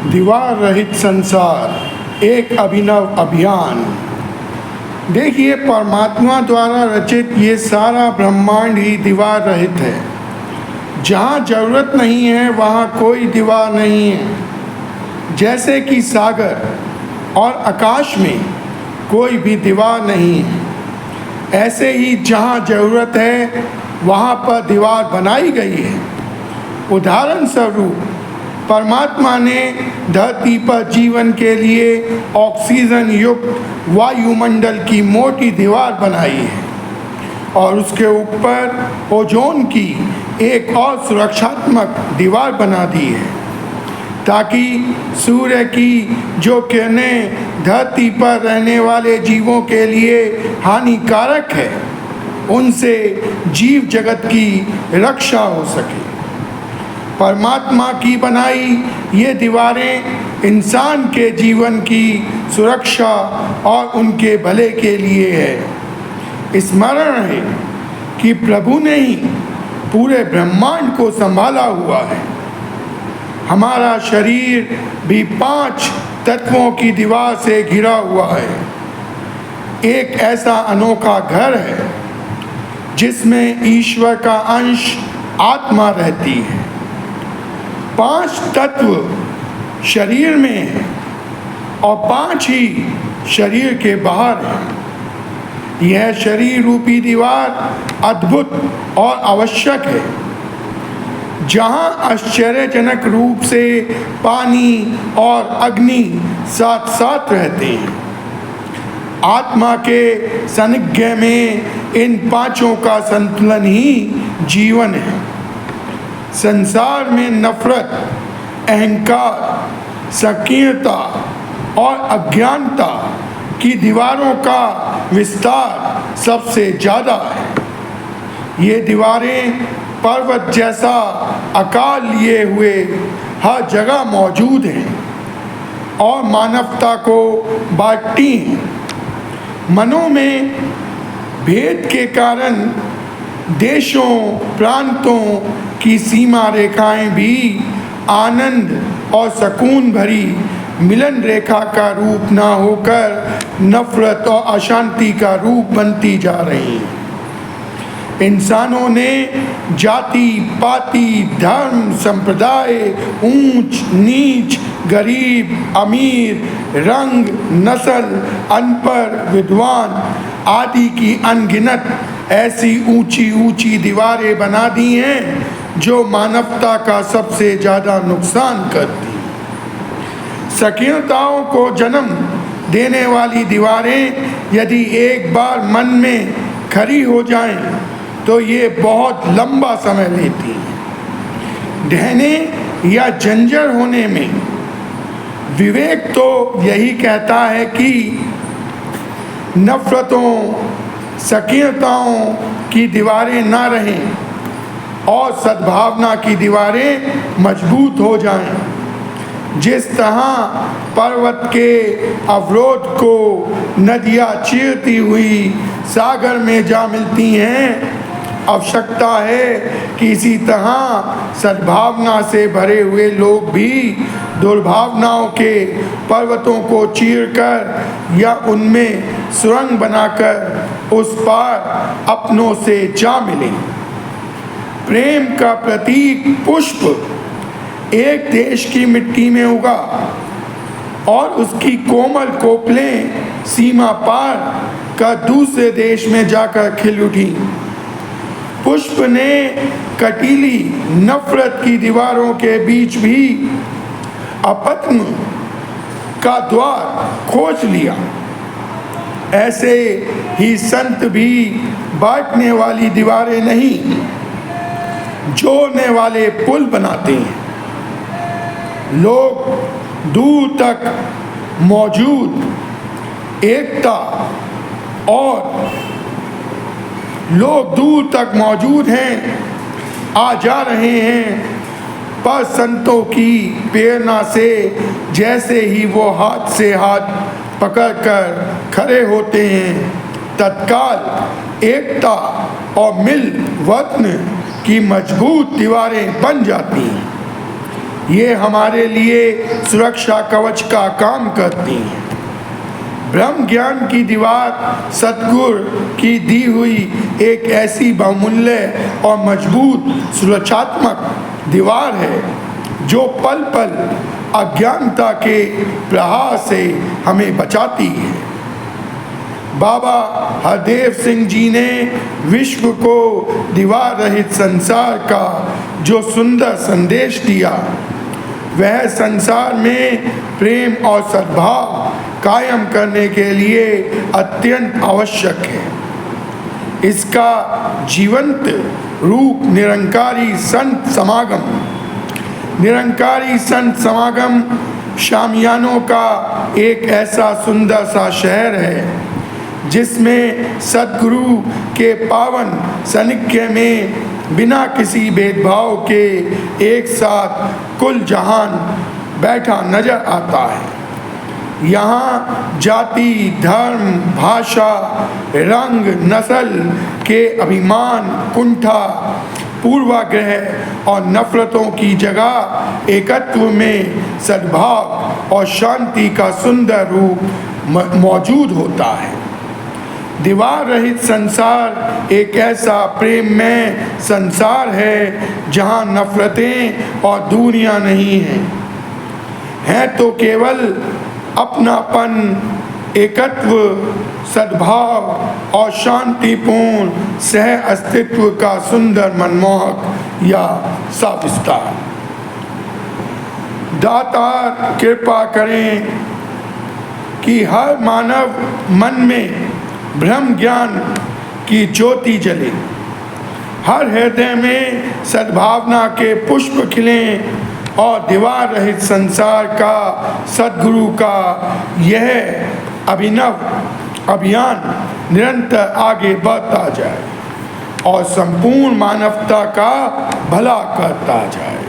दीवार रहित संसार एक अभिनव अभियान। देखिए, परमात्मा द्वारा रचित ये सारा ब्रह्मांड ही दीवार रहित है। जहाँ ज़रूरत नहीं है वहाँ कोई दीवार नहीं है। जैसे कि सागर और आकाश में कोई भी दीवार नहीं है, ऐसे ही जहाँ ज़रूरत है वहाँ पर दीवार बनाई गई है। उदाहरण स्वरूप परमात्मा ने धरती पर जीवन के लिए ऑक्सीजन युक्त वायुमंडल की मोटी दीवार बनाई है और उसके ऊपर ओजोन की एक और सुरक्षात्मक दीवार बना दी है, ताकि सूर्य की जो किरणें धरती पर रहने वाले जीवों के लिए हानिकारक है, उनसे जीव जगत की रक्षा हो सके। परमात्मा की बनाई ये दीवारें इंसान के जीवन की सुरक्षा और उनके भले के लिए है। स्मरण है कि प्रभु ने ही पूरे ब्रह्मांड को संभाला हुआ है। हमारा शरीर भी 5 तत्वों की दीवार से घिरा हुआ है। एक ऐसा अनोखा घर है जिसमें ईश्वर का अंश आत्मा रहती है। 5 तत्व शरीर में हैं और 5 ही शरीर के बाहर हैं। यह शरीर रूपी दीवार अद्भुत और आवश्यक है, जहाँ आश्चर्यजनक रूप से पानी और अग्नि साथ साथ रहते हैं। आत्मा के सानिध्य में इन 5 का संतुलन ही जीवन है। संसार में नफरत, अहंकार, संकीर्णता और अज्ञानता की दीवारों का विस्तार सबसे ज़्यादा है। ये दीवारें पर्वत जैसा आकार लिए हुए हर जगह मौजूद हैं और मानवता को बांटती हैं। मनों में भेद के कारण देशों, प्रांतों की सीमा रेखाएं भी आनंद और सुकून भरी मिलन रेखा का रूप ना होकर नफरत और अशांति का रूप बनती जा रही हैं। इंसानों ने जाति पाति, धर्म, संप्रदाय, ऊंच नीच, गरीब अमीर, रंग, नस्ल, अनपढ़ विद्वान आदि की अनगिनत ऐसी ऊंची ऊंची दीवारें बना दी हैं जो मानवता का सबसे ज़्यादा नुकसान करती हैं। संकीर्णताओं को जन्म देने वाली दीवारें यदि एक बार मन में खड़ी हो जाएं तो ये बहुत लंबा समय लेती हैं। ढहने या जंजर होने में विवेक तो यही कहता है कि नफरतों, संकीर्णताओं की दीवारें ना रहें और सद्भावना की दीवारें मजबूत हो जाएं। जिस तरह पर्वत के अवरोध को नदियाँ चीरती हुई सागर में जा मिलती हैं, आवश्यकता है कि इसी तरह सद्भावना से भरे हुए लोग भी दुर्भावनाओं के पर्वतों को चीरकर या उनमें सुरंग बनाकर उस पार अपनों से जा मिलें। प्रेम का प्रतीक पुष्प एक देश की मिट्टी में उगा और उसकी कोमल कोपलें सीमा पार का दूसरे देश में जाकर खिल उठी। पुष्प ने कटीली नफरत की दीवारों के बीच भी अपत्न का द्वार खोज लिया। ऐसे ही संत भी बांटने वाली दीवारें नहीं, जोड़ने वाले पुल बनाते हैं। लोग दूर तक मौजूद एकता और लोग दूर तक मौजूद हैं, आ जा रहे हैं, पर संतों की प्रेरणा से जैसे ही वो हाथ से हाथ पकड़कर खड़े होते हैं, तत्काल एकता और मिल वतन की मजबूत दीवारें बन जाती हैं। ये हमारे लिए सुरक्षा कवच का काम करती हैं। ब्रह्म ज्ञान की दीवार सतगुरु की दी हुई एक ऐसी बहुमूल्य और मजबूत सुरक्षात्मक दीवार है जो पल पल अज्ञानता के प्रहार से हमें बचाती है। बाबा हरदेव सिंह जी ने विश्व को दीवार रहित संसार का जो सुंदर संदेश दिया, वह संसार में प्रेम और सद्भाव कायम करने के लिए अत्यंत आवश्यक है। इसका जीवंत रूप निरंकारी संत समागम शामियानों का एक ऐसा सुंदर सा शहर है जिसमें सद्गुरु के पावन सानिध्य में बिना किसी भेदभाव के एक साथ कुल जहान बैठा नजर आता है। यहाँ जाति, धर्म, भाषा, रंग, नस्ल के अभिमान, कुंठा, पूर्वाग्रह और नफरतों की जगह एकत्व में सद्भाव और शांति का सुंदर रूप मौजूद होता है। दीवार रहित संसार एक ऐसा प्रेममय संसार है जहाँ नफरतें और दूरियां नहीं हैं तो केवल अपनापन, एकत्व, सद्भाव और शांतिपूर्ण सह अस्तित्व का सुंदर मनमोहक या साविस्तार। दातार कृपा करें कि हर मानव मन में ब्रह्म ज्ञान की ज्योति जले, हर हृदय में सद्भावना के पुष्प खिलें और दीवार रहित संसार का सद्गुरु का यह अभिनव अभियान निरंतर आगे बढ़ता जाए और संपूर्ण मानवता का भला करता जाए।